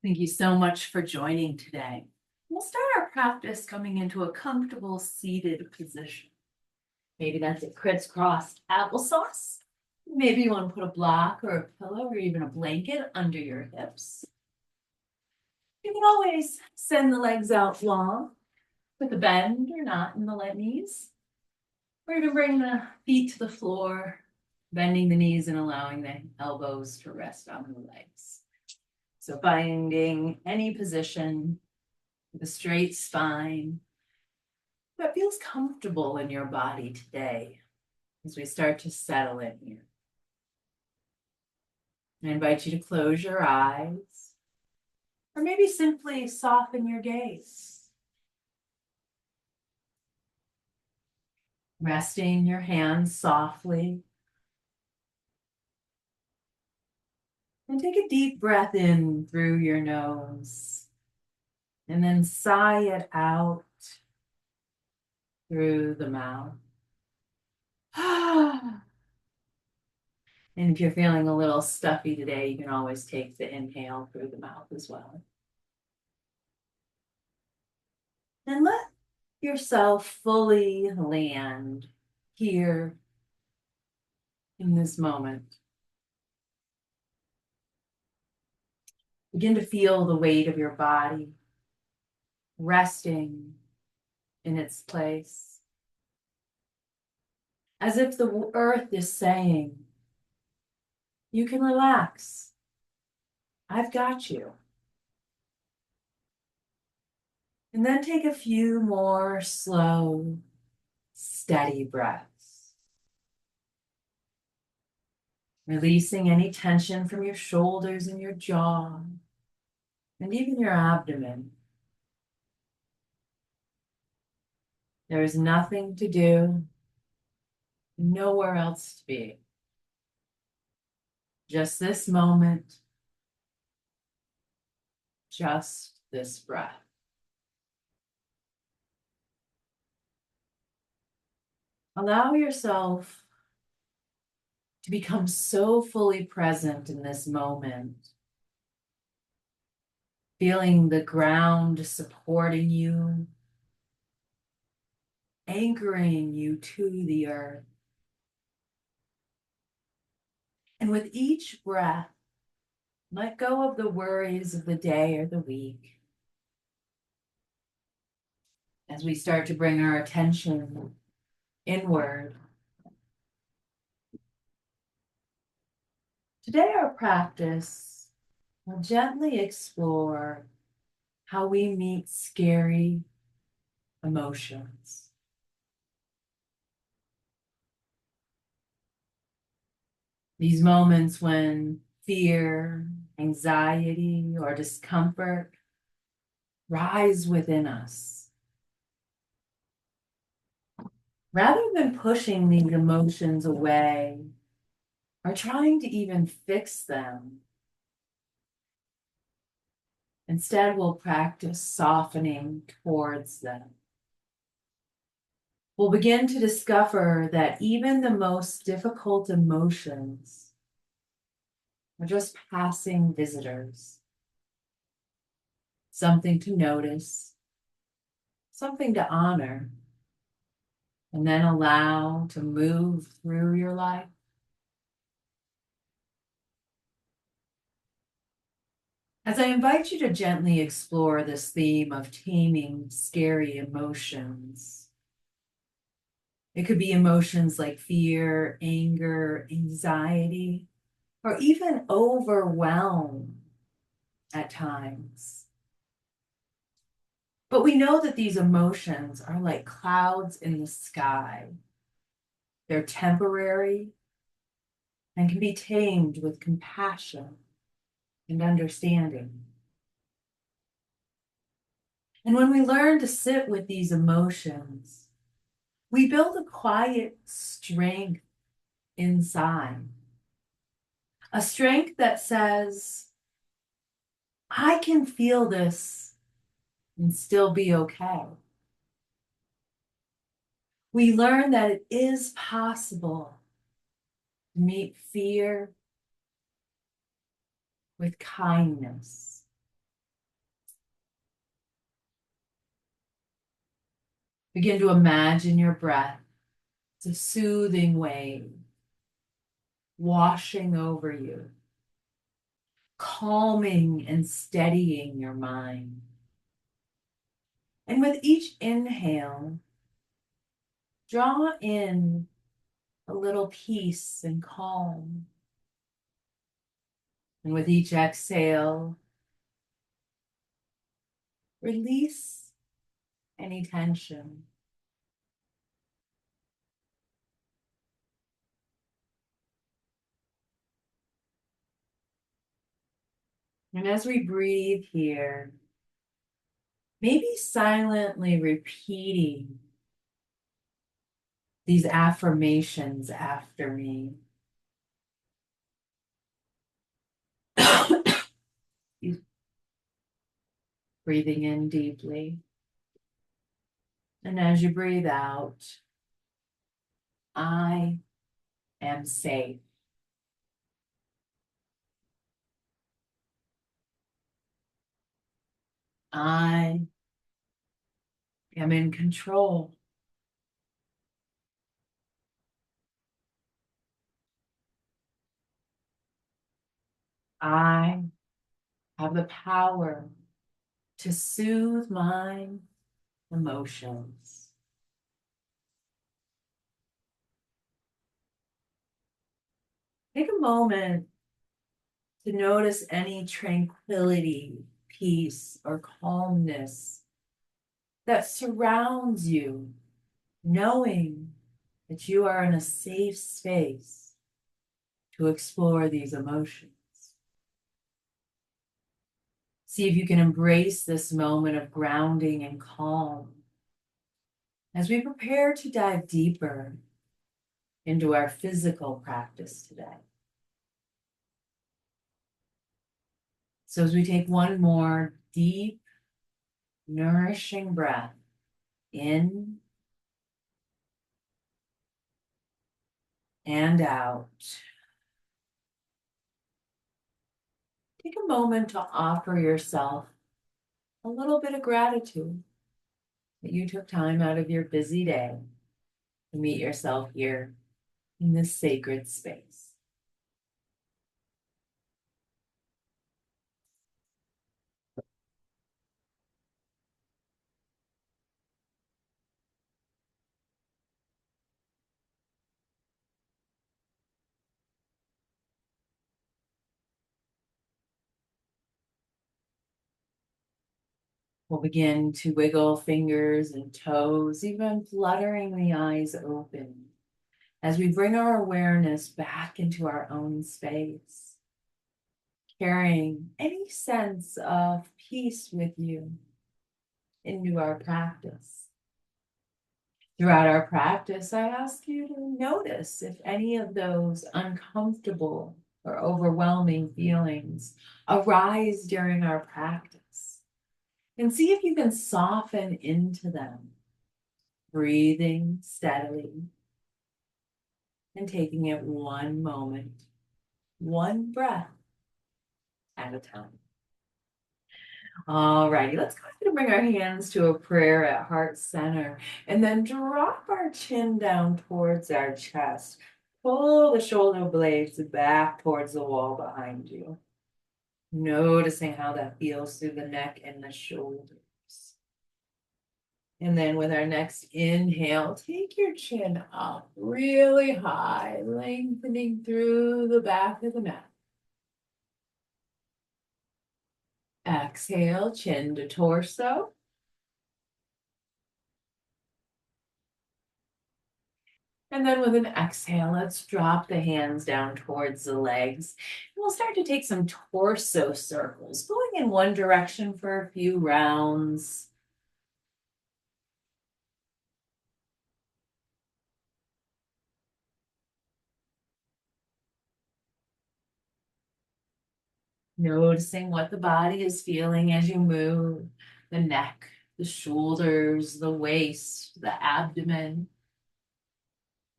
Thank you so much for joining today. We'll start our practice coming into a comfortable seated position. Maybe that's a crisscrossed applesauce. Maybe you want to put a block or a pillow or even a blanket under your hips. You can always send the legs out long with a bend or not in the knees. We're going to bring the feet to the floor, bending the knees and allowing the elbows to rest on the legs. So finding any position with a straight spine that feels comfortable in your body today as we start to settle in here. I invite you to close your eyes or maybe simply soften your gaze. Resting your hands softly. And take a deep breath in through your nose and then sigh it out through the mouth. And if you're feeling a little stuffy today, you can always take the inhale through the mouth as well. And let yourself fully land here in this moment. Begin to feel the weight of your body resting in its place. As if the earth is saying, you can relax. I've got you. And then take a few more slow, steady breaths. Releasing any tension from your shoulders and your jaw, and even your abdomen. There is nothing to do, nowhere else to be. Just this moment, just this breath. Allow yourself to become so fully present in this moment, feeling the ground supporting you, anchoring you to the earth. And with each breath, let go of the worries of the day or the week. As we start to bring our attention inward. Today, our practice will gently explore how we meet scary emotions. These moments when fear, anxiety, or discomfort rise within us. Rather than pushing these emotions away or trying to even fix them, instead we'll practice softening towards them. We'll begin to discover that even the most difficult emotions are just passing visitors. Something to notice, something to honor, and then allow to move through your life. As I invite you to gently explore this theme of taming scary emotions, it could be emotions like fear, anger, anxiety, or even overwhelm at times. But we know that these emotions are like clouds in the sky. They're temporary and can be tamed with compassion and understanding. And when we learn to sit with these emotions, we build a quiet strength inside. A strength that says, I can feel this and still be okay. We learn that it is possible to meet fear with kindness Begin to imagine your breath. It's a soothing wave washing over you, calming and steadying your mind. And with each inhale, draw in a little peace and calm. And with each exhale, release any tension. And as we breathe here, maybe silently repeating these affirmations after me. Breathing in deeply. And as you breathe out, I am safe. I am in control. I have the power to soothe my emotions. Take a moment to notice any tranquility, peace, or calmness that surrounds you, knowing that you are in a safe space to explore these emotions. See if you can embrace this moment of grounding and calm as we prepare to dive deeper into our physical practice today. So as we take one more deep, nourishing breath in and out, take a moment to offer yourself a little bit of gratitude that you took time out of your busy day to meet yourself here in this sacred space. We'll begin to wiggle fingers and toes, even fluttering the eyes open, as we bring our awareness back into our own space, carrying any sense of peace with you into our practice. Throughout our practice, I ask you to notice if any of those uncomfortable or overwhelming feelings arise during our practice, and see if you can soften into them, breathing steadily and taking it one moment, one breath at a time. All righty, let's go ahead and bring our hands to a prayer at heart center and then drop our chin down towards our chest. Pull the shoulder blades back towards the wall behind you. Noticing how that feels through the neck and the shoulders. And then with our next inhale, take your chin up really high, lengthening through the back of the neck. Exhale, chin to torso. And then with an exhale, let's drop the hands down towards the legs. And we'll start to take some torso circles, going in one direction for a few rounds. Noticing what the body is feeling as you move, the neck, the shoulders, the waist, the abdomen.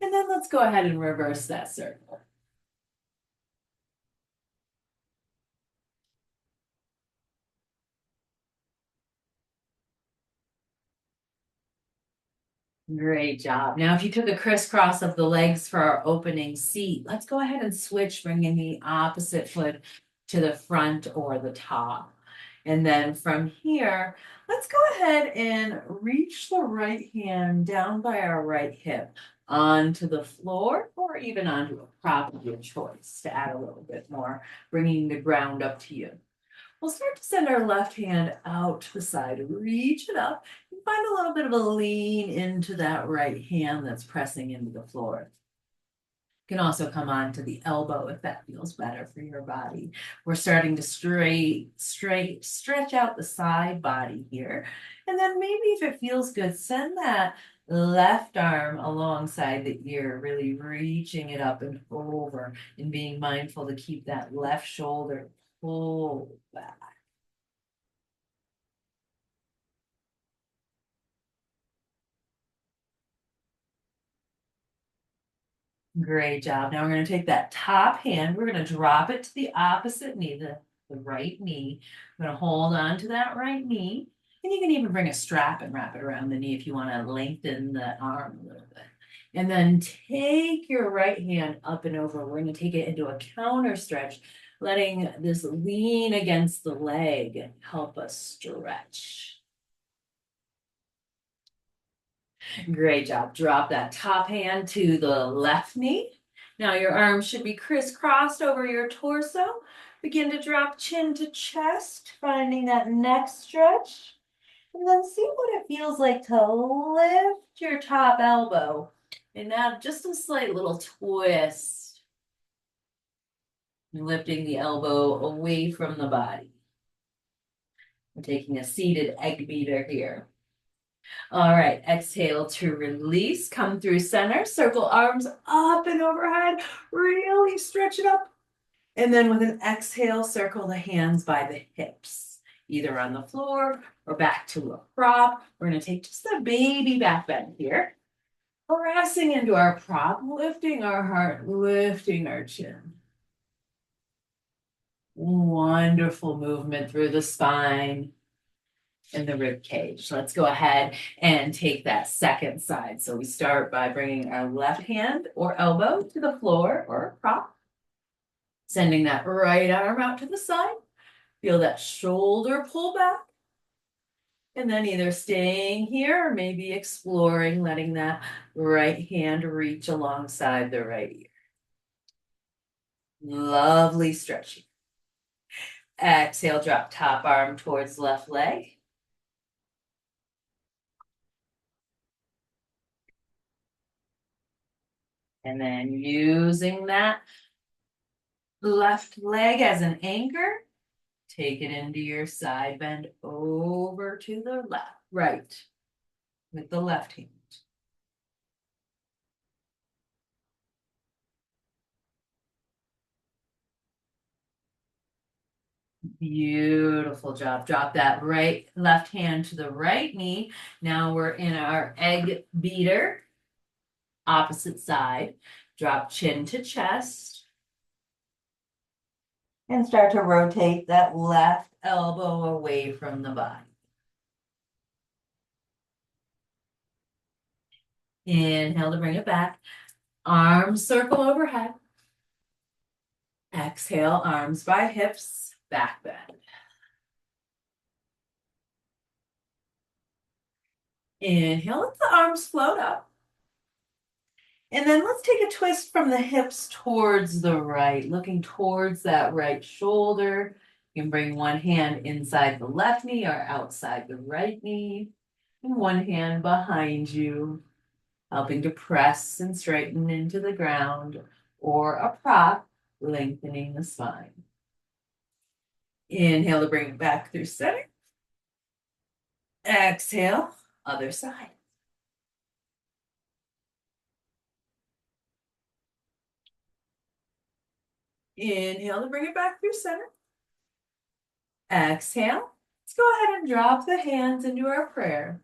And then let's go ahead and reverse that circle. Great job. Now, if you took a crisscross of the legs for our opening seat, let's go ahead and switch, bringing the opposite foot to the front or the top. And then from here, let's go ahead and reach the right hand down by our right hip onto the floor or even onto a prop of your choice to add a little bit more, bringing the ground up to you. We'll start to send our left hand out to the side, reach it up, and find a little bit of a lean into that right hand that's pressing into the floor. You can also come on to the elbow if that feels better for your body. We're starting to stretch out the side body here. And then maybe if it feels good, send that left arm alongside the ear, really reaching it up and over and being mindful to keep that left shoulder pulled back. Great job. Now we're going to take that top hand, we're going to drop it to the opposite knee, the right knee. We're going to hold on to that right knee. And you can even bring a strap and wrap it around the knee if you want to lengthen the arm a little bit. And then take your right hand up and over. We're going to take it into a counter stretch, letting this lean against the leg help us stretch. Great job. Drop that top hand to the left knee. Now your arms should be crisscrossed over your torso. Begin to drop chin to chest, finding that neck stretch. And then see what it feels like to lift your top elbow. And now just a slight little twist. Lifting the elbow away from the body. We're taking a seated egg beater here. All right, exhale to release, come through center, circle arms up and overhead, really stretch it up. And then with an exhale, circle the hands by the hips, either on the floor or back to a prop. We're gonna take just a baby back bend here. Pressing into our prop, lifting our heart, lifting our chin. Wonderful movement through the spine and the rib cage. Let's go ahead and take that second side. So we start by bringing our left hand or elbow to the floor or prop, sending that right arm out to the side. Feel that shoulder pull back. And then either staying here or maybe exploring, letting that right hand reach alongside the right ear. Lovely stretching. Exhale, drop top arm towards left leg. And then using that left leg as an anchor, take it into your side bend over to the left, right, with the left hand. Beautiful job. Drop that left hand to the right knee. Now we're in our egg beater, opposite side. Drop chin to chest. And start to rotate that left elbow away from the body. Inhale to bring it back. Arms circle overhead. Exhale, arms by hips, back bend. Inhale, let the arms float up. And then let's take a twist from the hips towards the right, looking towards that right shoulder. You can bring one hand inside the left knee or outside the right knee, and one hand behind you, helping to press and straighten into the ground, or a prop, lengthening the spine. Inhale to bring it back through center. Exhale, other side. Inhale to bring it back through center. Exhale. Let's go ahead and drop the hands into our prayer.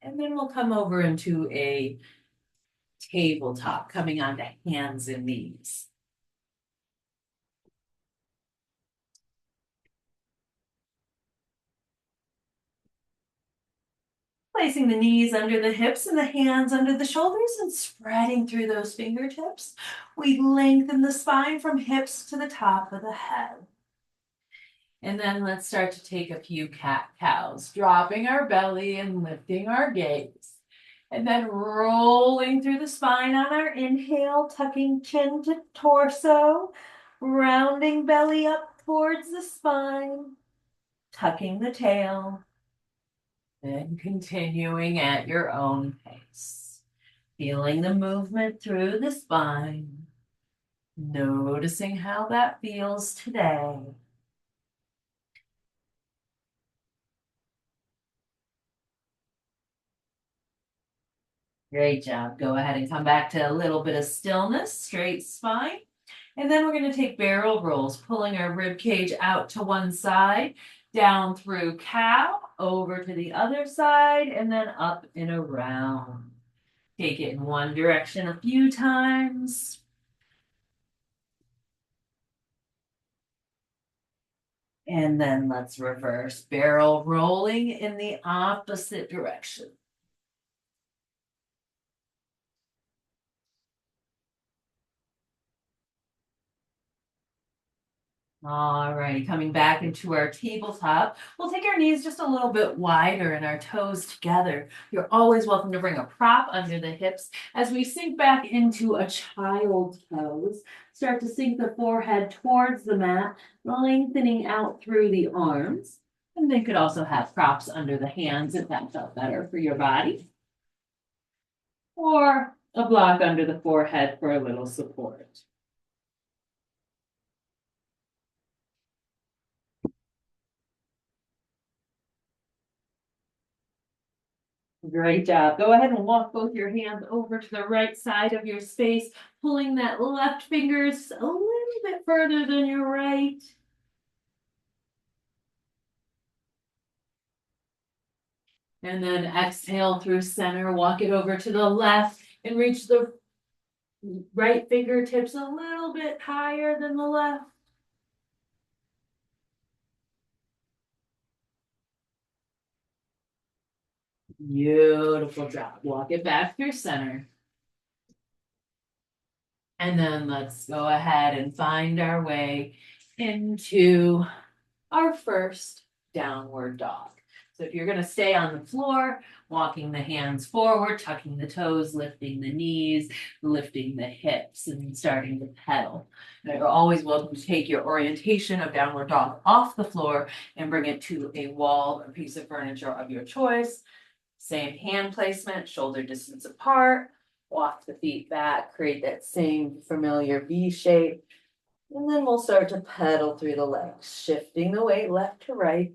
And then we'll come over into a tabletop, coming onto hands and knees. Placing the knees under the hips and the hands under the shoulders and spreading through those fingertips. We lengthen the spine from hips to the top of the head. And then let's start to take a few cat-cows, dropping our belly and lifting our gaze. And then rolling through the spine on our inhale, tucking chin to torso, rounding belly up towards the spine, tucking the tail, then continuing at your own pace. Feeling the movement through the spine, noticing how that feels today. Great job. Go ahead and come back to a little bit of stillness, straight spine. And then we're going to take barrel rolls, pulling our rib cage out to one side, down through cow, over to the other side, and then up and around. Take it in one direction a few times. And then let's reverse, barrel rolling in the opposite direction. All righty, coming back into our tabletop, we'll take our knees just a little bit wider and our toes together. You're always welcome to bring a prop under the hips as we sink back into a child's pose. Start to sink the forehead towards the mat, lengthening out through the arms. And they could also have props under the hands if that felt better for your body. Or a block under the forehead for a little support. Great job. Go ahead and walk both your hands over to the right side of your space, pulling that left fingers a little bit further than your right. And then exhale through center, walk it over to the left and reach the right fingertips a little bit higher than the left. Beautiful job. Walk it back through center. And then let's go ahead and find our way into our first downward dog. So if you're going to stay on the floor, walking the hands forward, tucking the toes, lifting the knees, lifting the hips, and starting to pedal. Now you're always welcome to take your orientation of downward dog off the floor and bring it to a wall or piece of furniture of your choice. Same hand placement, shoulder distance apart. Walk the feet back, create that same familiar V shape. And then we'll start to pedal through the legs, shifting the weight left to right.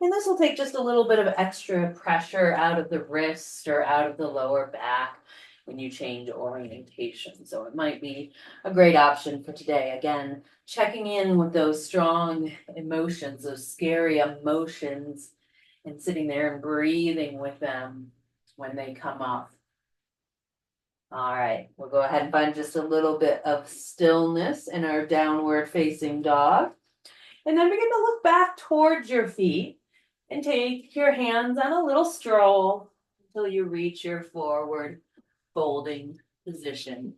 And this will take just a little bit of extra pressure out of the wrist or out of the lower back when you change orientation. So it might be a great option for today. Again, checking in with those strong emotions, those scary emotions, and sitting there and breathing with them when they come up. All right, we'll go ahead and find just a little bit of stillness in our downward facing dog. And then begin to look back towards your feet and take your hands on a little stroll until you reach your forward folding position.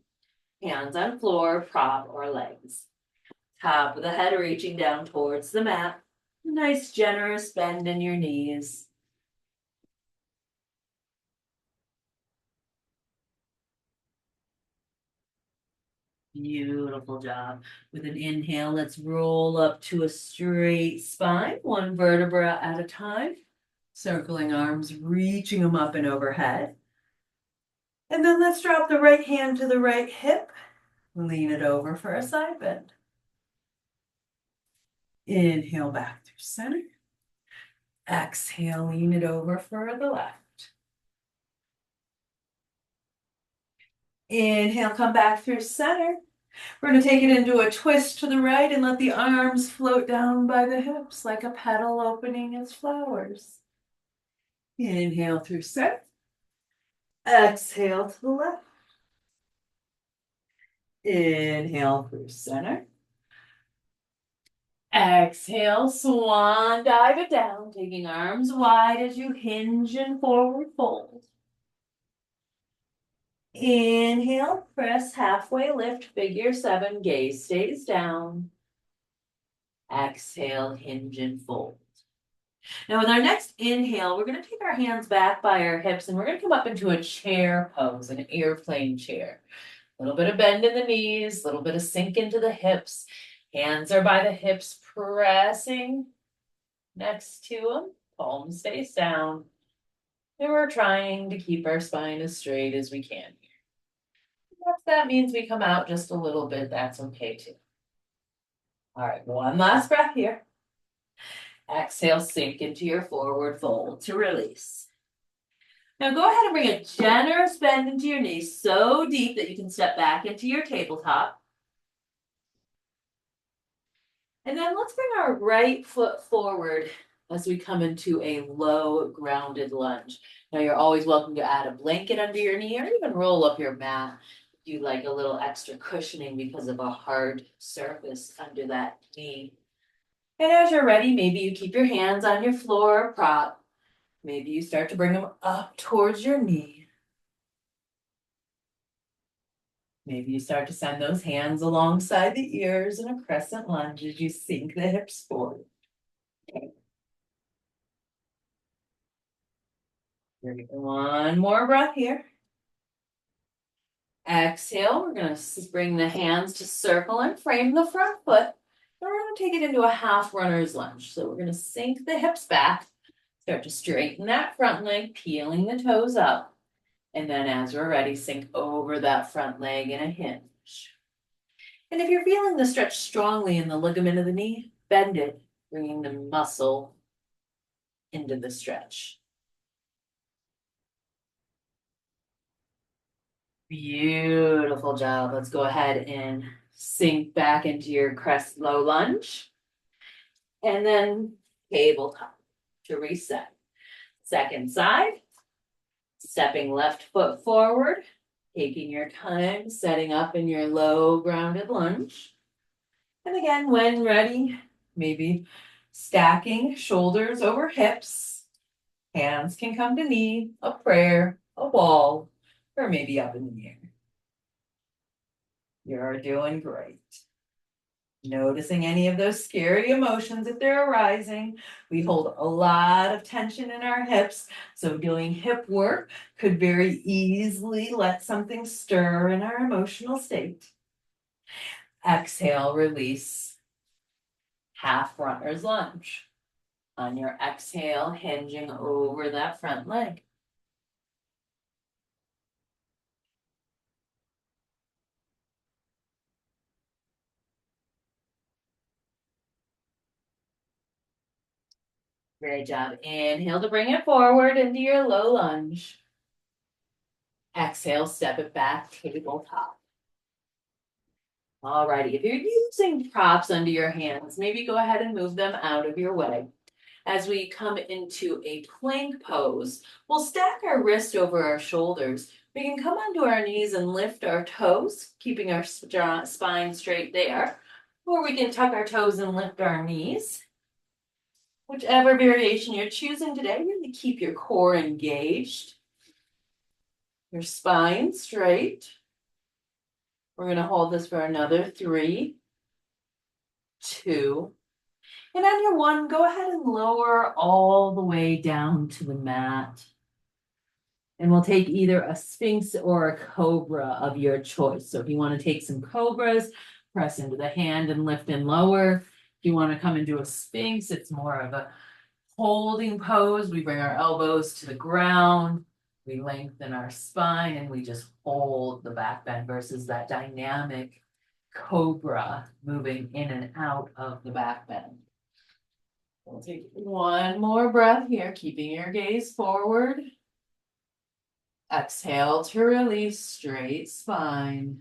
Hands on floor, prop, or legs. Top of the head reaching down towards the mat. Nice generous bend in your knees. Beautiful job. With an inhale, let's roll up to a straight spine, one vertebra at a time. Circling arms, reaching them up and overhead. And then let's drop the right hand to the right hip. Lean it over for a side bend. Inhale back through center. Exhale, lean it over for the left. Inhale, come back through center. We're going to take it into a twist to the right and let the arms float down by the hips like a petal opening its flowers. Inhale through center. Exhale to the left. Inhale through center. Exhale, swan dive it down, taking arms wide as you hinge and forward fold. Inhale, press halfway lift, figure 7, gaze stays down. Exhale, hinge and fold. Now with our next inhale, we're gonna take our hands back by our hips and we're gonna come up into a chair pose, an airplane chair. A little bit of bend in the knees, a little bit of sink into the hips. Hands are by the hips, pressing next to them, palms face down. And we're trying to keep our spine as straight as we can. If that means we come out just a little bit, that's okay too. All right, one last breath here. Exhale, sink into your forward fold to release. Now go ahead and bring a generous bend into your knees, so deep that you can step back into your tabletop. And then let's bring our right foot forward as we come into a low grounded lunge. Now you're always welcome to add a blanket under your knee or even roll up your mat if you like a little extra cushioning because of a hard surface under that knee. And as you're ready, maybe you keep your hands on your floor or prop. Maybe you start to bring them up towards your knee. Maybe you start to send those hands alongside the ears in a crescent lunge as you sink the hips forward. Okay. One more breath here. Exhale, we're going to bring the hands to circle and frame the front foot. And we're going to take it into a half runner's lunge. So we're going to sink the hips back, start to straighten that front leg, peeling the toes up. And then as we're ready, sink over that front leg in a hinge. And if you're feeling the stretch strongly in the ligament of the knee, bend it, bringing the muscle into the stretch. Beautiful job. Let's go ahead and sink back into your crest low lunge. And then tabletop to reset. Second side, stepping left foot forward, taking your time, setting up in your low grounded lunge. And again, when ready, maybe stacking shoulders over hips. Hands can come to knee, a prayer, a wall, or maybe up in the air. You're doing great. Noticing any of those scary emotions if they're arising. We hold a lot of tension in our hips, so doing hip work could very easily let something stir in our emotional state. Exhale, release. Half runner's lunge. On your exhale, hinging over that front leg. Great job. Inhale to bring it forward into your low lunge. Exhale, step it back, tabletop. Alrighty, if you're using props under your hands, maybe go ahead and move them out of your way. As we come into a plank pose, we'll stack our wrist over our shoulders. We can come onto our knees and lift our toes, keeping our spine straight there. Or we can tuck our toes and lift our knees. Whichever variation you're choosing today, really keep your core engaged. Your spine straight. We're going to hold this for another 3, 2, and on your 1, go ahead and lower all the way down to the mat. And we'll take either a Sphinx or a Cobra of your choice. So if you want to take some Cobras, press into the hand and lift and lower. If you want to come into a Sphinx, it's more of a holding pose. We bring our elbows to the ground. We lengthen our spine and we just hold the back bend versus that dynamic cobra moving in and out of the back bend. We'll take one more breath here, keeping your gaze forward. Exhale to release, straight spine.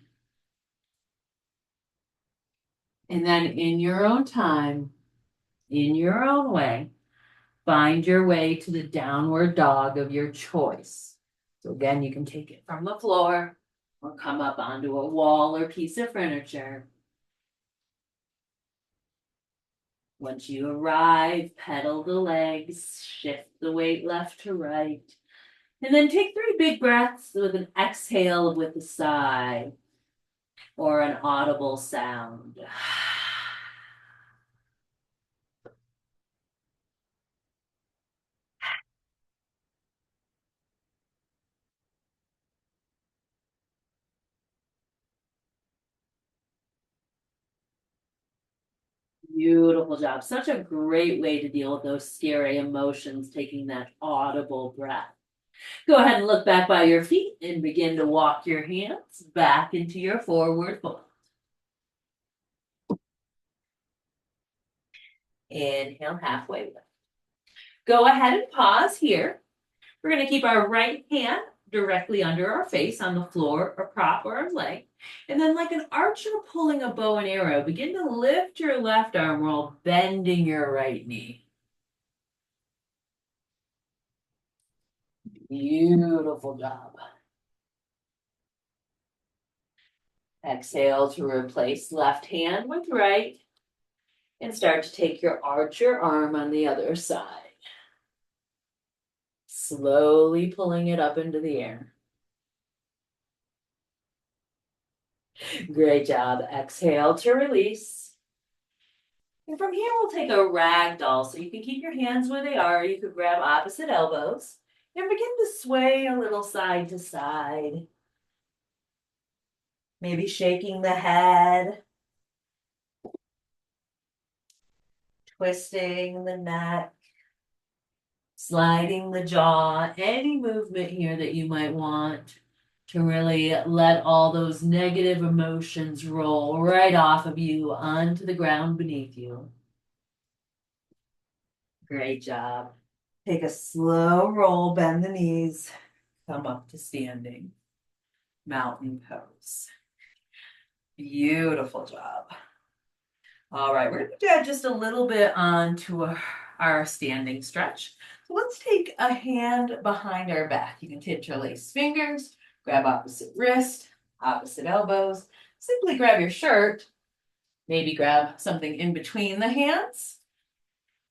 And then in your own time, in your own way, find your way to the downward dog of your choice. So again, you can take it from the floor or come up onto a wall or piece of furniture. Once you arrive, pedal the legs, shift the weight left to right, and then take 3 big breaths with an exhale with a sigh or an audible sound. Beautiful job. Such a great way to deal with those scary emotions, taking that audible breath. Go ahead and look back by your feet and begin to walk your hands back into your forward fold. Inhale, halfway lift. Go ahead and pause here. We're going to keep our right hand directly under our face on the floor or prop or a leg. And then like an archer pulling a bow and arrow, begin to lift your left arm while bending your right knee. Beautiful job. Exhale to replace left hand with right and start to take your archer arm on the other side. Slowly pulling it up into the air. Great job. Exhale to release. And from here, we'll take a ragdoll. So you can keep your hands where they are. You could grab opposite elbows and begin to sway a little side to side. Maybe shaking the head, twisting the neck, sliding the jaw, any movement here that you might want to really let all those negative emotions roll right off of you onto the ground beneath you. Great job. Take a slow roll, bend the knees, come up to standing. Mountain pose. Beautiful job. All right, we're going to add just a little bit onto our standing stretch. So let's take a hand behind our back. You can interlace fingers, grab opposite wrist, opposite elbows. Simply grab your shirt, maybe grab something in between the hands.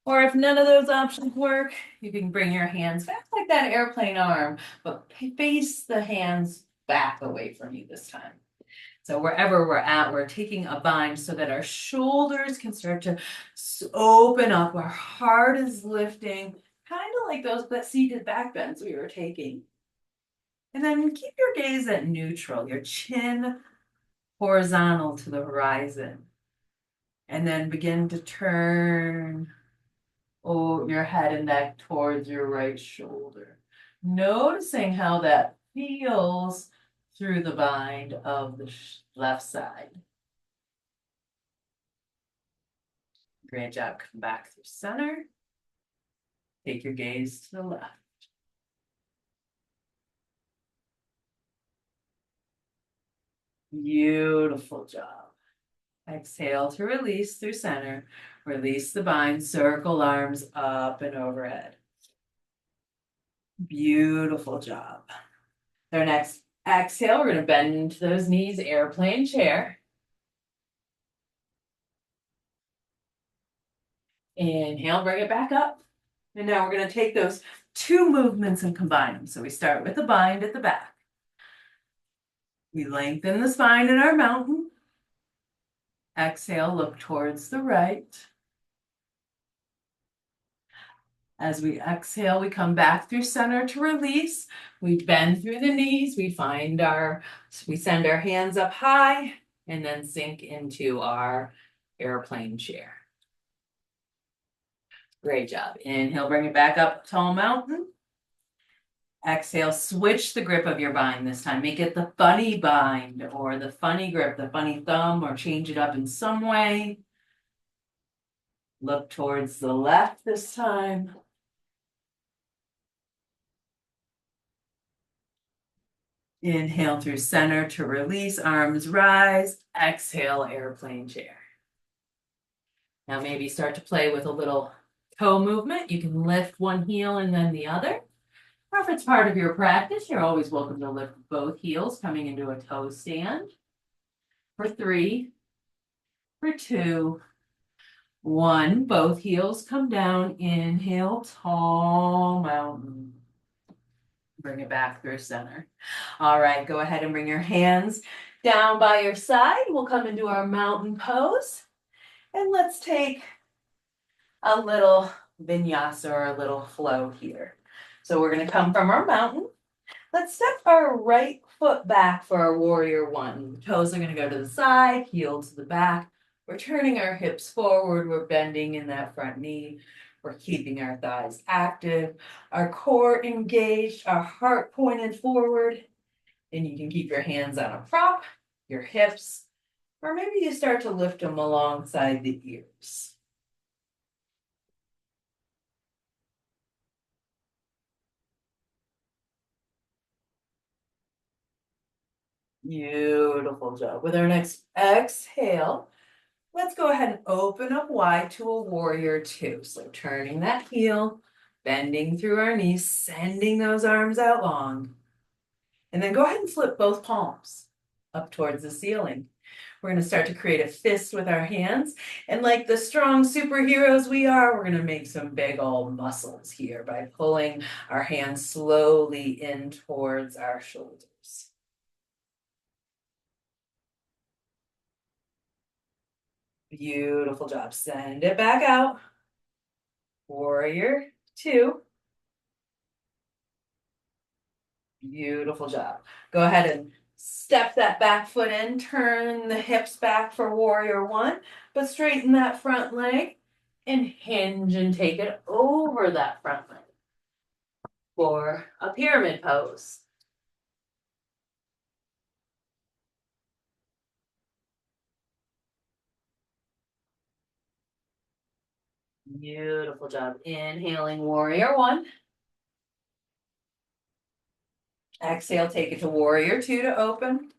Or if none of those options work, you can bring your hands back like that airplane arm, but face the hands back away from you this time. So wherever we're at, we're taking a bind so that our shoulders can start to open up. Our heart is lifting, kind of like that seated back bends we were taking. And then keep your gaze at neutral, your chin horizontal to the horizon. And then begin to turn your head and neck towards your right shoulder. Noticing how that feels through the bind of the left side. Great job. Come back through center. Take your gaze to the left. Beautiful job. Exhale to release through center. Release the bind, circle arms up and overhead. Beautiful job. Our next exhale, we're going to bend into those knees, airplane chair. Inhale, bring it back up. And now we're going to take those 2 movements and combine them. So we start with the bind at the back. We lengthen the spine in our mountain. Exhale, look towards the right. As we exhale, we come back through center to release. We bend through the knees. We send our hands up high and then sink into our airplane chair. Great job. Inhale, bring it back up, tall mountain. Exhale, switch the grip of your bind this time. Make it the funny bind or the funny grip, the funny thumb, or change it up in some way. Look towards the left this time. Inhale through center to release, arms rise. Exhale, airplane chair. Now maybe start to play with a little toe movement. You can lift one heel and then the other. Or if it's part of your practice, you're always welcome to lift both heels, coming into a toe stand. For 3, for 2, 1, both heels come down, inhale, tall mountain. Bring it back through center. All right, go ahead and bring your hands down by your side. We'll come into our mountain pose. And let's take a little vinyasa or a little flow here. So we're gonna come from our mountain. Let's step our right foot back for our warrior one. The toes are gonna go to the side, heel to the back. We're turning our hips forward. We're bending in that front knee. We're keeping our thighs active, our core engaged, our heart pointed forward. And you can keep your hands on a prop, your hips, or maybe you start to lift them alongside the ears. Beautiful job. With our next exhale, let's go ahead and open up wide to a warrior two. So turning that heel, bending through our knees, sending those arms out long. And then go ahead and flip both palms up towards the ceiling. We're going to start to create a fist with our hands. And like the strong superheroes we are, we're going to make some big old muscles here by pulling our hands slowly in towards our shoulders. Beautiful job. Send it back out. Warrior two. Beautiful job. Go ahead and step that back foot in, turn the hips back for warrior one, but straighten that front leg and hinge and take it over that front leg for a pyramid pose. Beautiful job. Inhaling warrior one. Exhale, take it to warrior two to open.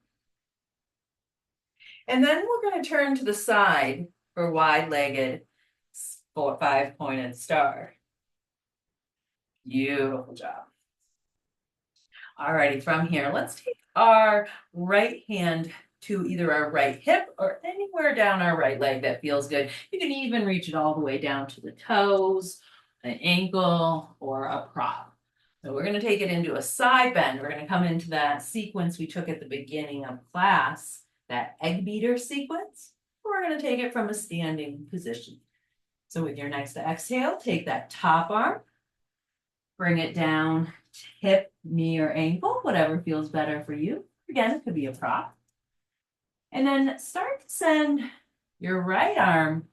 And then we're going to turn to the side for wide-legged 5-pointed star. Beautiful job. Alrighty, from here, let's take our right hand to either our right hip or anywhere down our right leg that feels good. You can even reach it all the way down to the toes, an ankle, or a prop. So we're going to take it into a side bend. We're going to come into that sequence we took at the beginning of class, that egg beater sequence. We're going to take it from a standing position. So with your next exhale, take that top arm, bring it down, hip, knee, or ankle, whatever feels better for you. Again, it could be a prop. And then start to send your right arm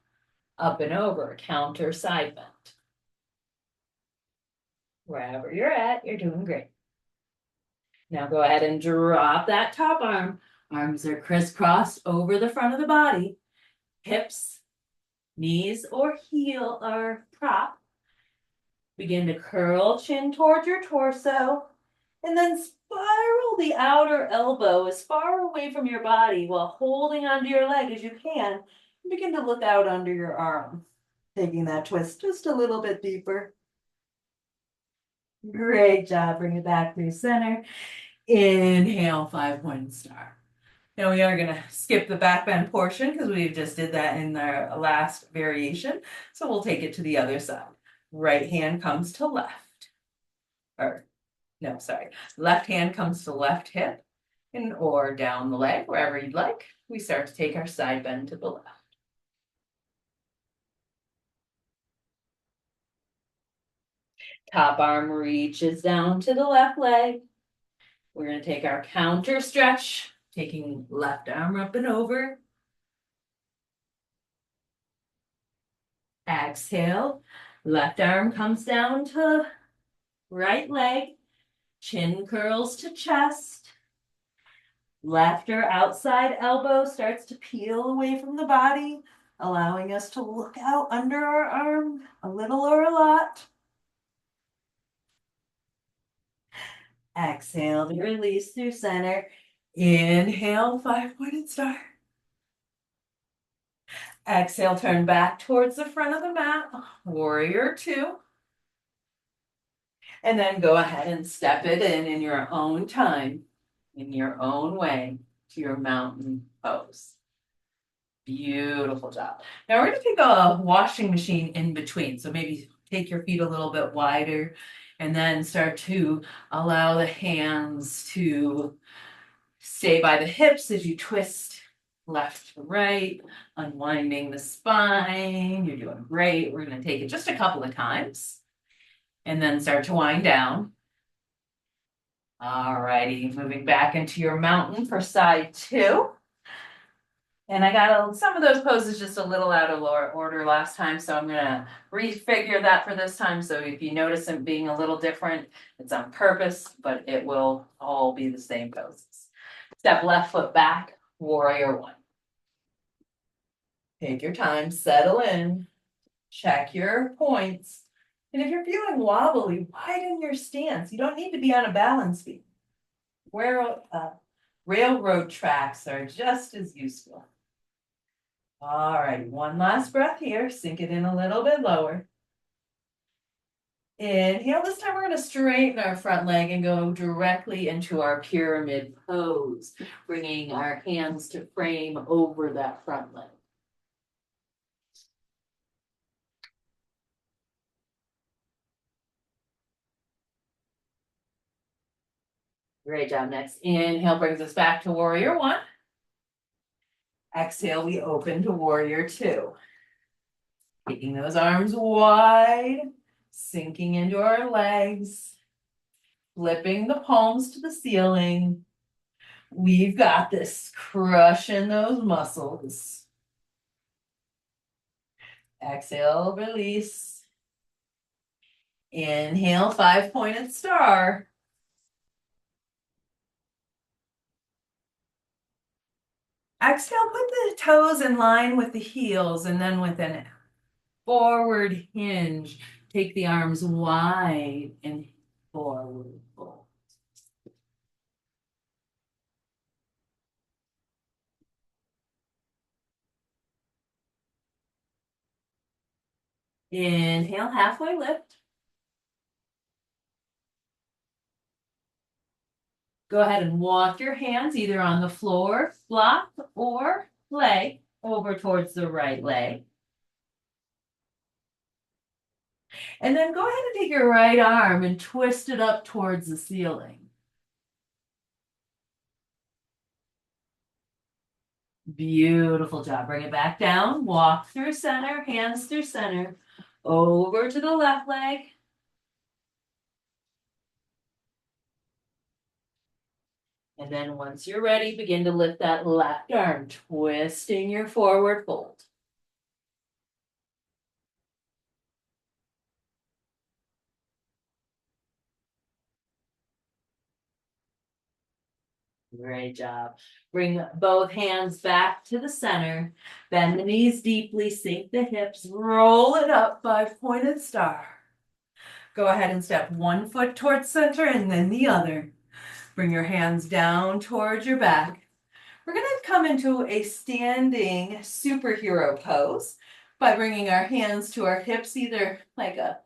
up and over, counter side bend. Wherever you're at, you're doing great. Now go ahead and drop that top arm. Arms are crisscrossed over the front of the body. Hips, knees, or heel are prop. Begin to curl chin towards your torso. And then spiral the outer elbow as far away from your body while holding onto your leg as you can. And begin to look out under your arm, taking that twist just a little bit deeper. Great job. Bring it back through center. Inhale, 5-point star. Now we are going to skip the back bend portion because we just did that in the last variation. So we'll take it to the other side. Right hand comes to left. Or no, sorry. Left hand comes to left hip and or down the leg, wherever you'd like. We start to take our side bend to the left. Top arm reaches down to the left leg. We're going to take our counter stretch, taking left arm up and over. Exhale, left arm comes down to right leg, chin curls to chest. Left or outside elbow starts to peel away from the body, allowing us to look out under our arm a little or a lot. Exhale to release through center. Inhale, 5-pointed star. Exhale, turn back towards the front of the mat, warrior two. And then go ahead and step it in your own time, in your own way, to your mountain pose. Beautiful job. Now we're gonna take a washing machine in between. So maybe take your feet a little bit wider and then start to allow the hands to stay by the hips as you twist left to right, unwinding the spine. You're doing great. We're gonna take it just a couple of times and then start to wind down. All righty, moving back into your mountain for side two. And I got some of those poses just a little out of order last time, so I'm gonna refigure that for this time. So if you notice them being a little different, it's on purpose, but it will all be the same poses. Step left foot back, warrior one. Take your time, settle in, check your points. And if you're feeling wobbly, widen your stance. You don't need to be on a balance beam. Where railroad tracks are just as useful. All right, one last breath here, sink it in a little bit lower. Inhale, this time we're gonna straighten our front leg and go directly into our pyramid pose, bringing our hands to frame over that front leg. Great job. Next, inhale brings us back to warrior one. Exhale, we open to warrior two. Taking those arms wide, sinking into our legs, flipping the palms to the ceiling. We've got this, crushing those muscles. Exhale, release. Inhale, five-pointed star. Exhale, put the toes in line with the heels, and then with an forward hinge, take the arms wide and forward fold. Inhale, halfway lift. Go ahead and walk your hands either on the floor, block, or leg over towards the right leg. And then go ahead and take your right arm and twist it up towards the ceiling. Beautiful job. Bring it back down. Walk through center, hands through center, over to the left leg. And then once you're ready, begin to lift that left arm, twisting your forward fold. Great job. Bring both hands back to the center. Bend the knees deeply, sink the hips, roll it up, five-pointed star. Go ahead and step one foot towards center and then the other. Bring your hands down towards your back. We're going to come into a standing superhero pose by bringing our hands to our hips, either like a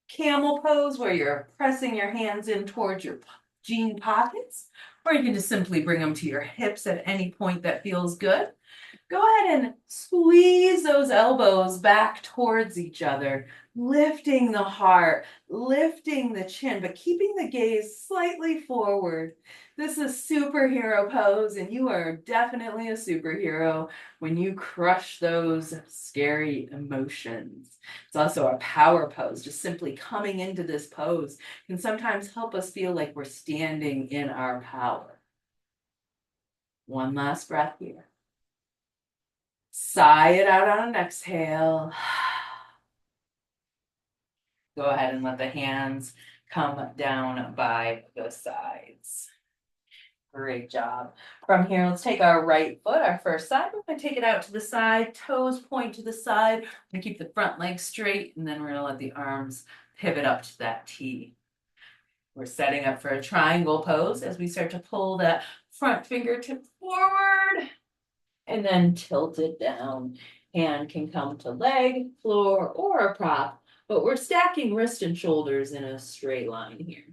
camel pose where you're pressing your hands in towards your jean pockets, or you can just simply bring them to your hips at any point that feels good. Go ahead and squeeze those elbows back towards each other, lifting the heart, lifting the chin, but keeping the gaze slightly forward. This is superhero pose, and you are definitely a superhero when you crush those scary emotions. It's also a power pose. Just simply coming into this pose can sometimes help us feel like we're standing in our power. One last breath here. Sigh it out on an exhale. Go ahead and let the hands come down by the sides. Great job. From here, let's take our right foot, our first side. We're going to take it out to the side, toes point to the side. We're going to keep the front leg straight, and then we're going to let the arms pivot up to that T. We're setting up for a triangle pose as we start to pull that front fingertip forward and then tilt it down. Hand can come to leg, floor, or a prop, but we're stacking wrist and shoulders in a straight line here.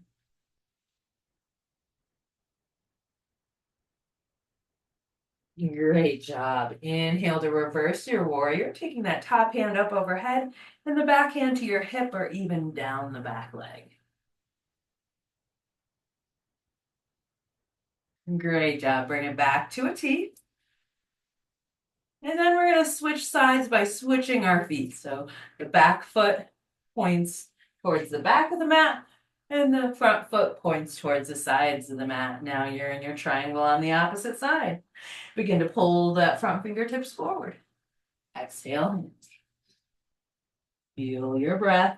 Great job. Inhale to reverse your warrior, taking that top hand up overhead and the back hand to your hip or even down the back leg. Great job. Bring it back to a T. And then we're going to switch sides by switching our feet. So the back foot points towards the back of the mat and the front foot points towards the sides of the mat. Now you're in your triangle on the opposite side. Begin to pull that front fingertips forward. Exhale. Feel your breath.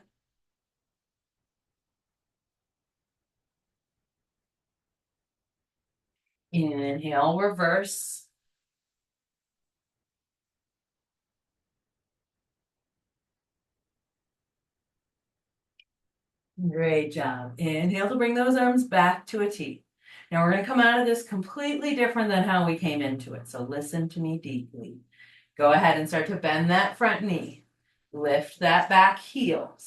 Inhale, reverse. Great job. Inhale to bring those arms back to a T. Now we're going to come out of this completely different than how we came into it. So listen to me deeply. Go ahead and start to bend that front knee. Lift that back heel.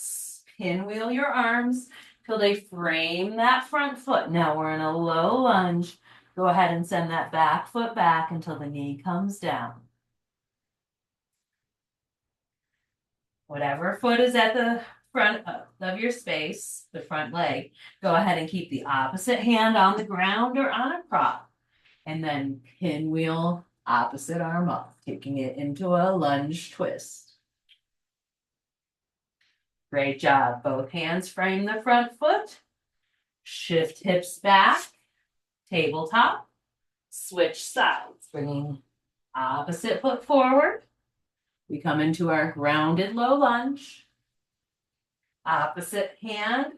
Pinwheel your arms till they frame that front foot. Now we're in a low lunge. Go ahead and send that back foot back until the knee comes down. Whatever foot is at the front of your space, the front leg, go ahead and keep the opposite hand on the ground or on a prop. And then pinwheel opposite arm up, taking it into a lunge twist. Great job. Both hands frame the front foot. Shift hips back. Tabletop. Switch sides. Bringing opposite foot forward. We come into our grounded low lunge. Opposite hand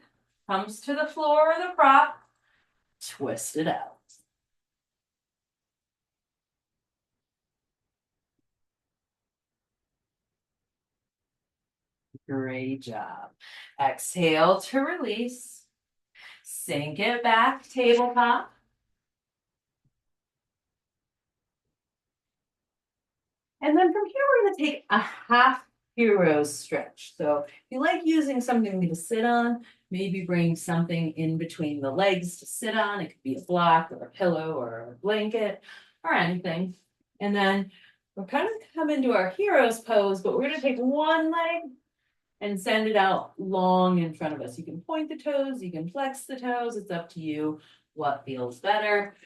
comes to the floor or the prop. Twist it out. Great job. Exhale to release. Sink it back, tabletop. And then from here, we're going to take a half hero's stretch. So if you like using something to sit on, maybe bring something in between the legs to sit on. It could be a block or a pillow or a blanket or anything. And then we're kind of come into our hero's pose, but we're going to take one leg and send it out long in front of us. You can point the toes, you can flex the toes. It's up to you what feels better.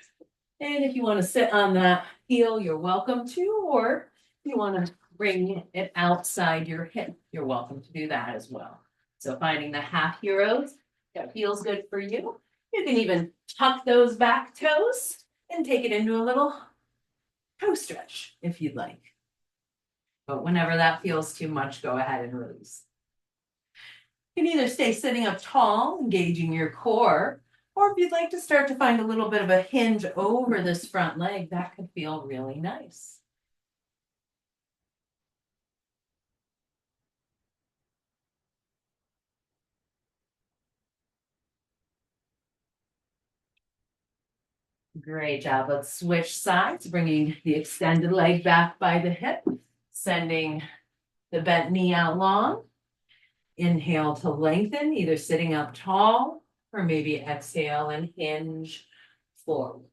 And if you want to sit on that heel, you're welcome to, or if you want to bring it outside your hip, you're welcome to do that as well. So finding the half heroes that feels good for you. You can even tuck those back toes and take it into a little toe stretch if you'd like. But whenever that feels too much, go ahead and release. You can either stay sitting up tall, engaging your core, or if you'd like to start to find a little bit of a hinge over this front leg, that could feel really nice. Great job. Let's switch sides, bringing the extended leg back by the hip, sending the bent knee out long. Inhale to lengthen, either sitting up tall or maybe exhale and hinge forward.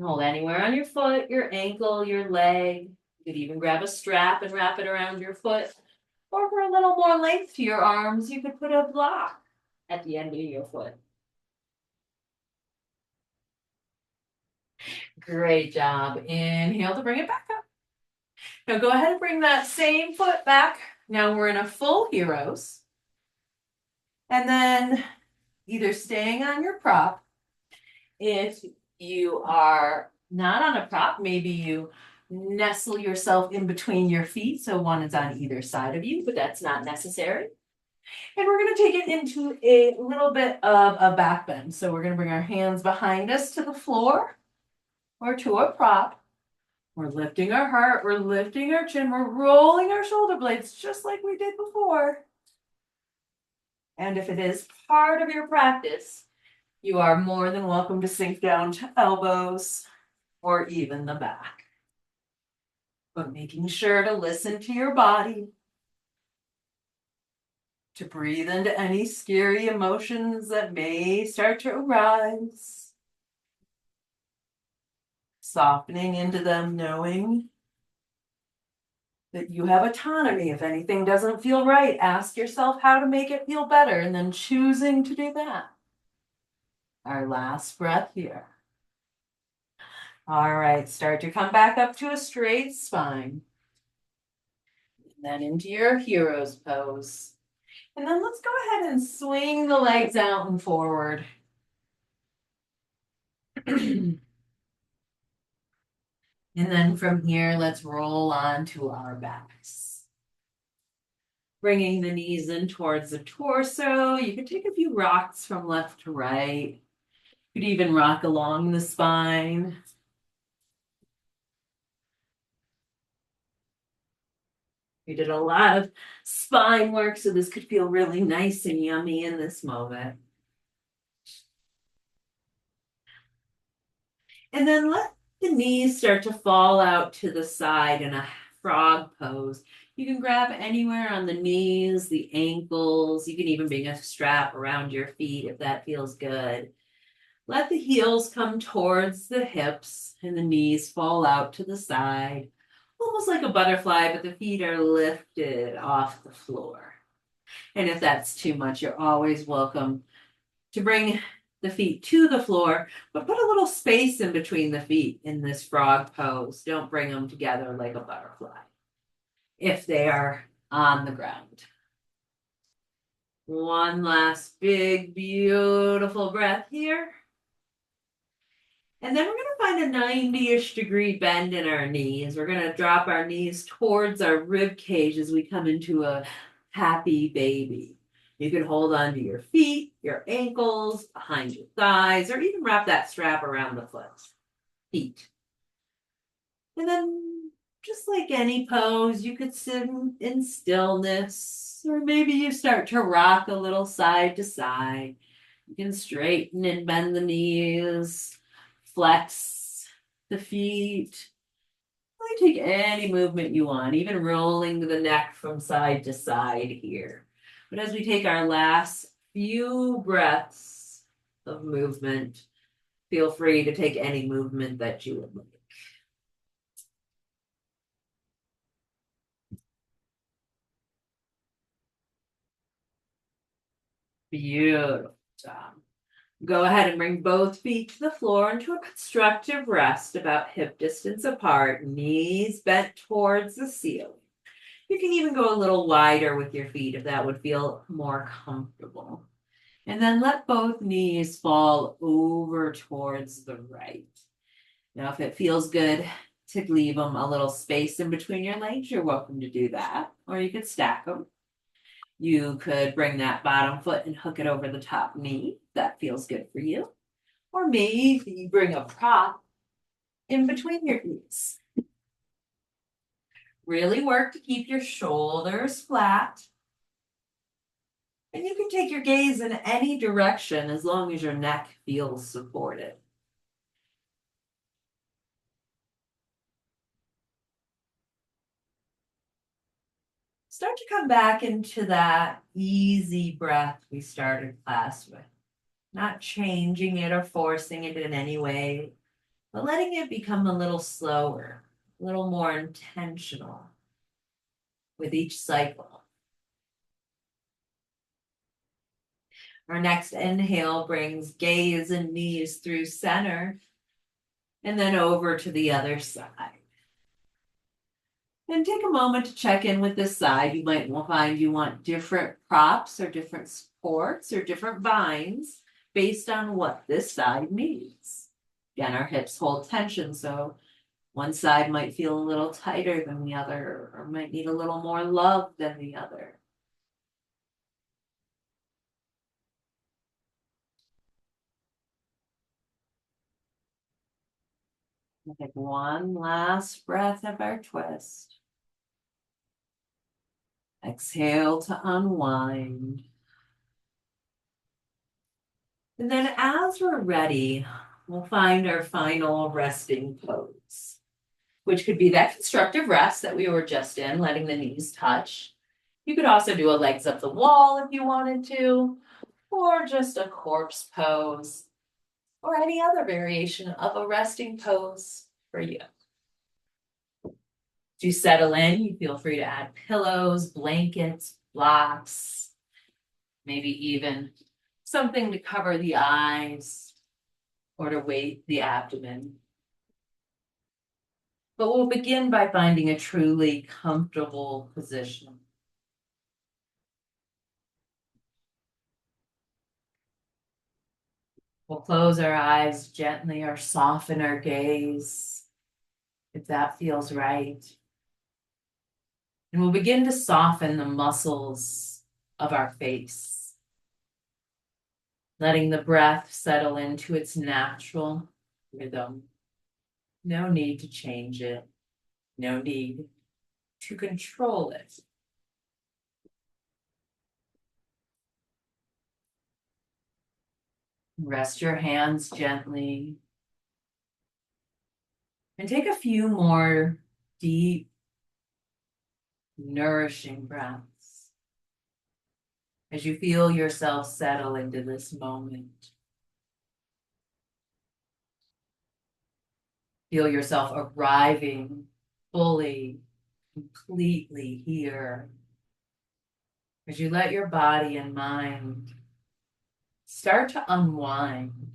Hold anywhere on your foot, your ankle, your leg. You could even grab a strap and wrap it around your foot. Or for a little more length to your arms, you could put a block at the end of your foot. Great job. Inhale to bring it back up. Now go ahead and bring that same foot back. Now we're in a full heroes. And then either staying on your prop. If you are not on a prop, maybe you nestle yourself in between your feet. So one is on either side of you, but that's not necessary. And we're going to take it into a little bit of a back bend. So we're going to bring our hands behind us to the floor or to a prop. We're lifting our heart, we're lifting our chin, we're rolling our shoulder blades just like we did before. And if it is part of your practice, you are more than welcome to sink down to elbows or even the back. But making sure to listen to your body, to breathe into any scary emotions that may start to arise. softening into them, knowing that you have autonomy. If anything doesn't feel right, ask yourself how to make it feel better, and then choosing to do that. Our last breath here. All right, start to come back up to a straight spine. And then into your hero's pose. And then let's go ahead and swing the legs out and forward. And then from here, let's roll on to our backs. Bringing the knees in towards the torso. You can take a few rocks from left to right. You could even rock along the spine. We did a lot of spine work, so this could feel really nice and yummy in this moment. And then let the knees start to fall out to the side in a frog pose. You can grab anywhere on the knees, the ankles. You can even bring a strap around your feet if that feels good. Let the heels come towards the hips and the knees fall out to the side, almost like a butterfly, but the feet are lifted off the floor. And if that's too much, you're always welcome to bring the feet to the floor, but put a little space in between the feet in this frog pose. Don't bring them together like a butterfly if they are on the ground. One last big, beautiful breath here. And then we're going to find a 90-ish degree bend in our knees. We're going to drop our knees towards our rib cage as we come into a happy baby. You can hold onto your feet, your ankles, behind your thighs, or even wrap that strap around the feet. And then, just like any pose, you could sit in stillness, or maybe you start to rock a little side to side. You can straighten and bend the knees, flex the feet. Really take any movement you want, even rolling the neck from side to side here. But as we take our last few breaths of movement, feel free to take any movement that you would like. Beautiful job. Go ahead and bring both feet to the floor into a constructive rest about hip distance apart, knees bent towards the ceiling. You can even go a little wider with your feet if that would feel more comfortable. And then let both knees fall over towards the right. Now, if it feels good to leave them a little space in between your legs, you're welcome to do that. Or you could stack them. You could bring that bottom foot and hook it over the top knee. That feels good for you. Or maybe you bring a prop in between your knees. Really work to keep your shoulders flat. And you can take your gaze in any direction as long as your neck feels supported. Start to come back into that easy breath we started class with. Not changing it or forcing it in any way, but letting it become a little slower, a little more intentional with each cycle. Our next inhale brings gaze and knees through center and then over to the other side. And take a moment to check in with this side. You might find you want different props or different supports or different binds based on what this side needs. Again, our hips hold tension, so one side might feel a little tighter than the other or might need a little more love than the other. We'll take one last breath of our twist. Exhale to unwind. And then as we're ready, we'll find our final resting pose, which could be that constructive rest that we were just in, letting the knees touch. You could also do a legs up the wall if you wanted to, or just a corpse pose, or any other variation of a resting pose for you. As you settle in, you feel free to add pillows, blankets, blocks, maybe even something to cover the eyes or to weight the abdomen. But we'll begin by finding a truly comfortable position. We'll close our eyes gently or soften our gaze if that feels right. And we'll begin to soften the muscles of our face, letting the breath settle into its natural rhythm. No need to change it. No need to control it. Rest your hands gently. And take a few more deep, nourishing breaths as you feel yourself settle into this moment. Feel yourself arriving fully, completely here as you let your body and mind start to unwind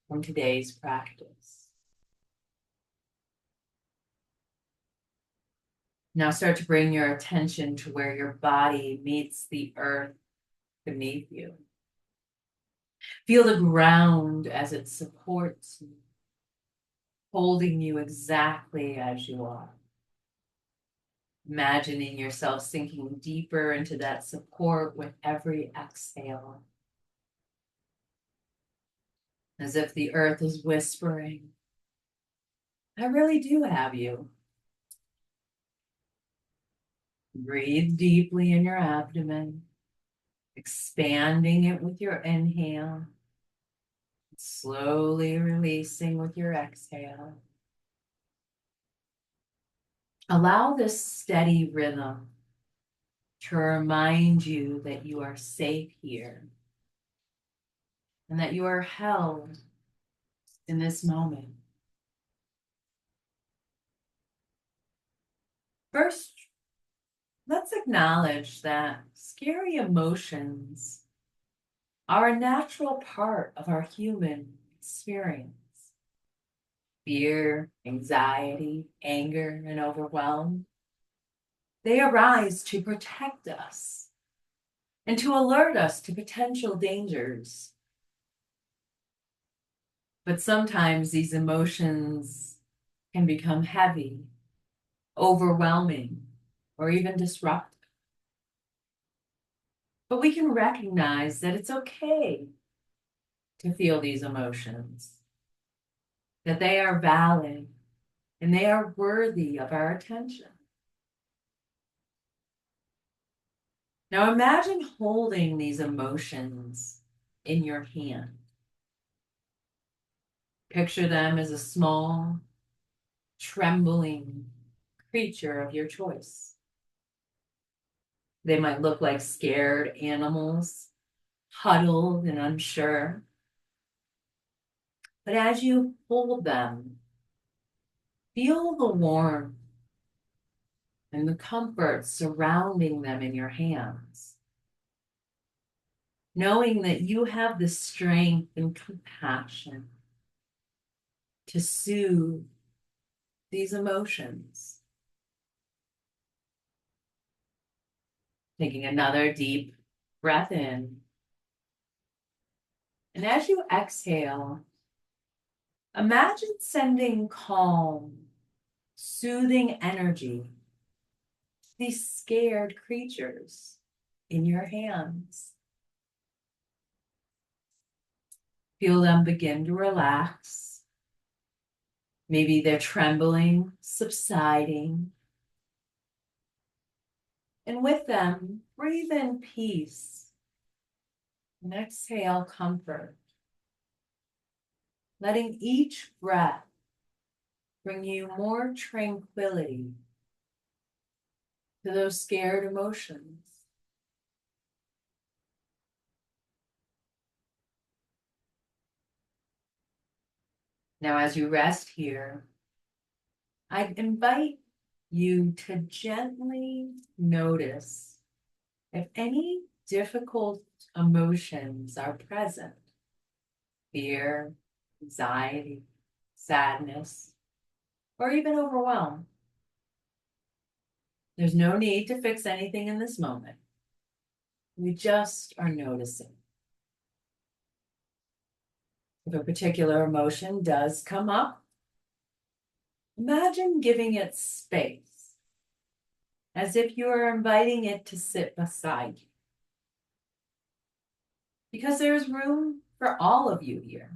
from today's practice. Now start to bring your attention to where your body meets the earth beneath you. Feel the ground as it supports you, holding you exactly as you are. Imagining yourself sinking deeper into that support with every exhale. As if the earth is whispering, I really do have you. Breathe deeply in your abdomen, expanding it with your inhale, slowly releasing with your exhale. Allow this steady rhythm to remind you that you are safe here and that you are held in this moment. First, let's acknowledge that scary emotions are a natural part of our human experience. Fear, anxiety, anger, and overwhelm. They arise to protect us and to alert us to potential dangers. But sometimes these emotions can become heavy, overwhelming, or even disruptive. But we can recognize that it's okay to feel these emotions, that they are valid and they are worthy of our attention. Now imagine holding these emotions in your hand. Picture them as a small, trembling creature of your choice. They might look like scared animals, huddled and unsure. But as you hold them, feel the warmth and the comfort surrounding them in your hands, knowing that you have the strength and compassion to soothe these emotions. Taking another deep breath in. And as you exhale, imagine sending calm, soothing energy to these scared creatures in your hands. Feel them begin to relax. Maybe they're trembling, subsiding. And with them, breathe in peace and exhale comfort. Letting each breath bring you more tranquility to those scared emotions. Now, as you rest here, I invite you to gently notice if any difficult emotions are present. Fear, anxiety, sadness, or even overwhelm. There's no need to fix anything in this moment. We just are noticing. If a particular emotion does come up, imagine giving it space, as if you are inviting it to sit beside you. Because there's room for all of you here.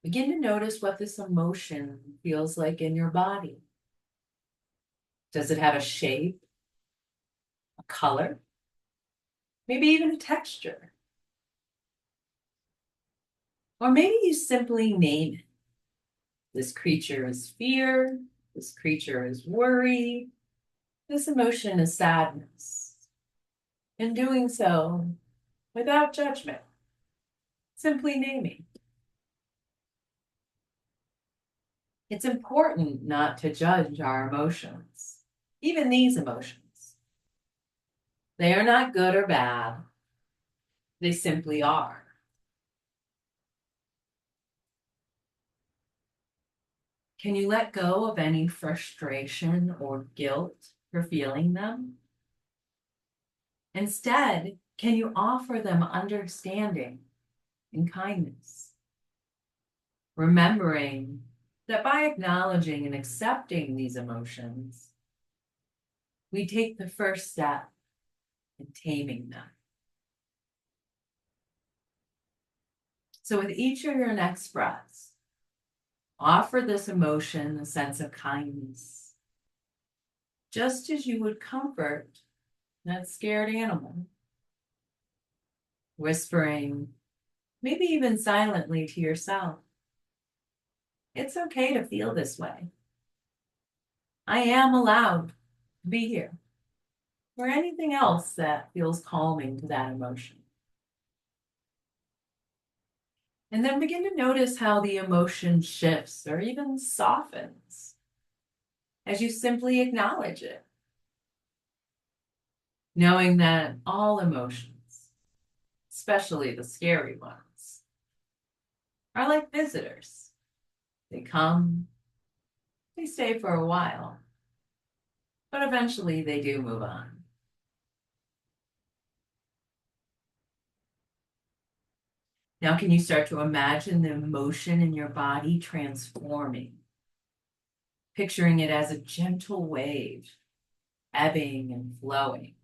Begin to notice what this emotion feels like in your body. Does it have a shape, a color, maybe even a texture? Or maybe you simply name it. This creature is fear. This creature is worry. This emotion is sadness. In doing so, without judgment, simply naming. It's important not to judge our emotions, even these emotions. They are not good or bad. They simply are. Can you let go of any frustration or guilt for feeling them? Instead, can you offer them understanding and kindness? Remembering that by acknowledging and accepting these emotions, we take the first step in taming them. So with each of your next breaths, offer this emotion a sense of kindness, just as you would comfort that scared animal, whispering, maybe even silently to yourself, it's okay to feel this way. I am allowed to be here. Or anything else that feels calming to that emotion. And then begin to notice how the emotion shifts or even softens as you simply acknowledge it. Knowing that all emotions, especially the scary ones, are like visitors. They come, they stay for a while, but eventually they do move on. Now, can you start to imagine the emotion in your body transforming? Picturing it as a gentle wave, ebbing and flowing.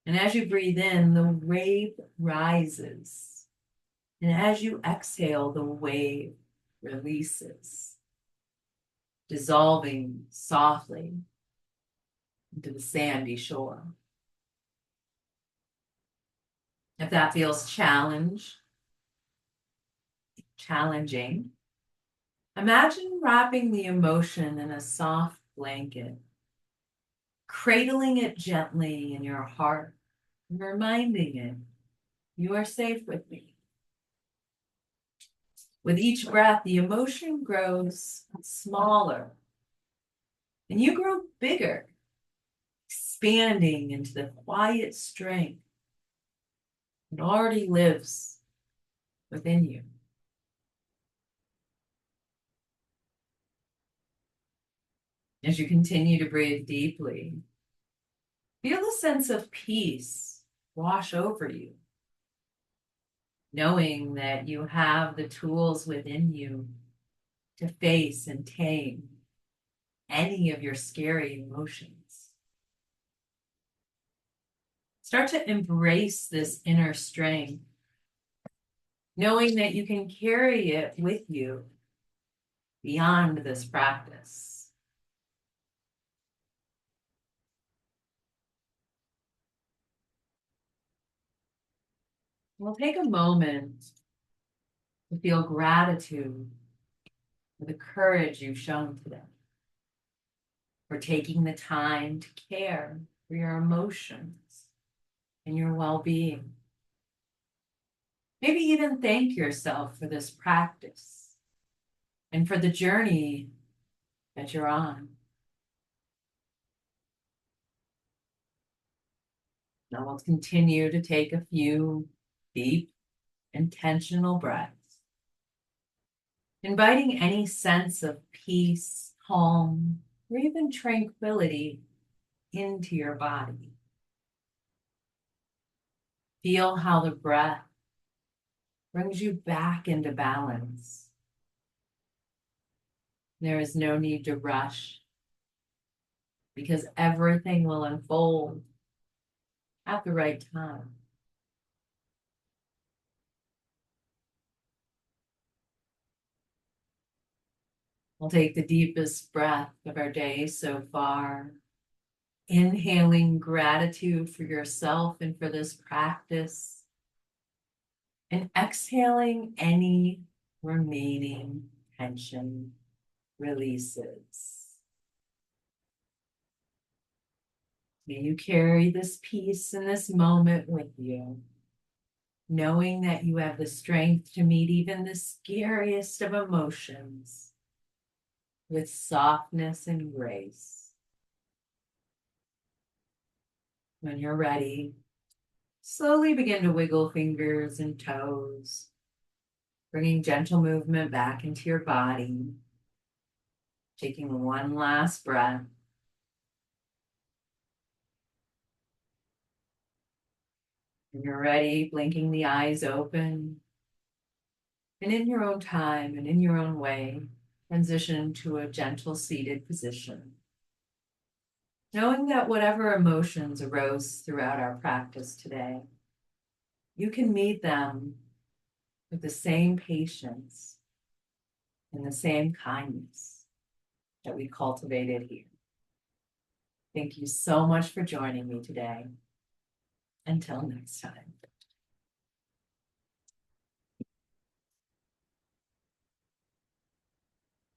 And as you breathe in, the wave rises. And as you exhale, the wave releases, dissolving softly into the sandy shore. If that feels challenging, imagine wrapping the emotion in a soft blanket, cradling it gently in your heart, and reminding it, you are safe with me. With each breath, the emotion grows smaller and you grow bigger, expanding into the quiet strength that already lives within you. As you continue to breathe deeply, feel the sense of peace wash over you, knowing that you have the tools within you to face and tame any of your scary emotions. Start to embrace this inner strength, knowing that you can carry it with you beyond this practice. We'll take a moment to feel gratitude for the courage you've shown today, for taking the time to care for your emotions and your well-being. Maybe even thank yourself for this practice and for the journey that you're on. Now we'll continue to take a few deep, intentional breaths, inviting any sense of peace, calm, or even tranquility into your body. Feel how the breath brings you back into balance. There is no need to rush because everything will unfold at the right time. We'll take the deepest breath of our day so far, inhaling gratitude for yourself and for this practice, and exhaling any remaining tension releases. May you carry this peace in this moment with you, knowing that you have the strength to meet even the scariest of emotions with softness and grace. When you're ready, slowly begin to wiggle fingers and toes, bringing gentle movement back into your body, taking one last breath. When you're ready, blinking the eyes open, and in your own time and in your own way, transition to a gentle seated position. Knowing that whatever emotions arose throughout our practice today, you can meet them with the same patience and the same kindness that we cultivated here. Thank you so much for joining me today. Until next time.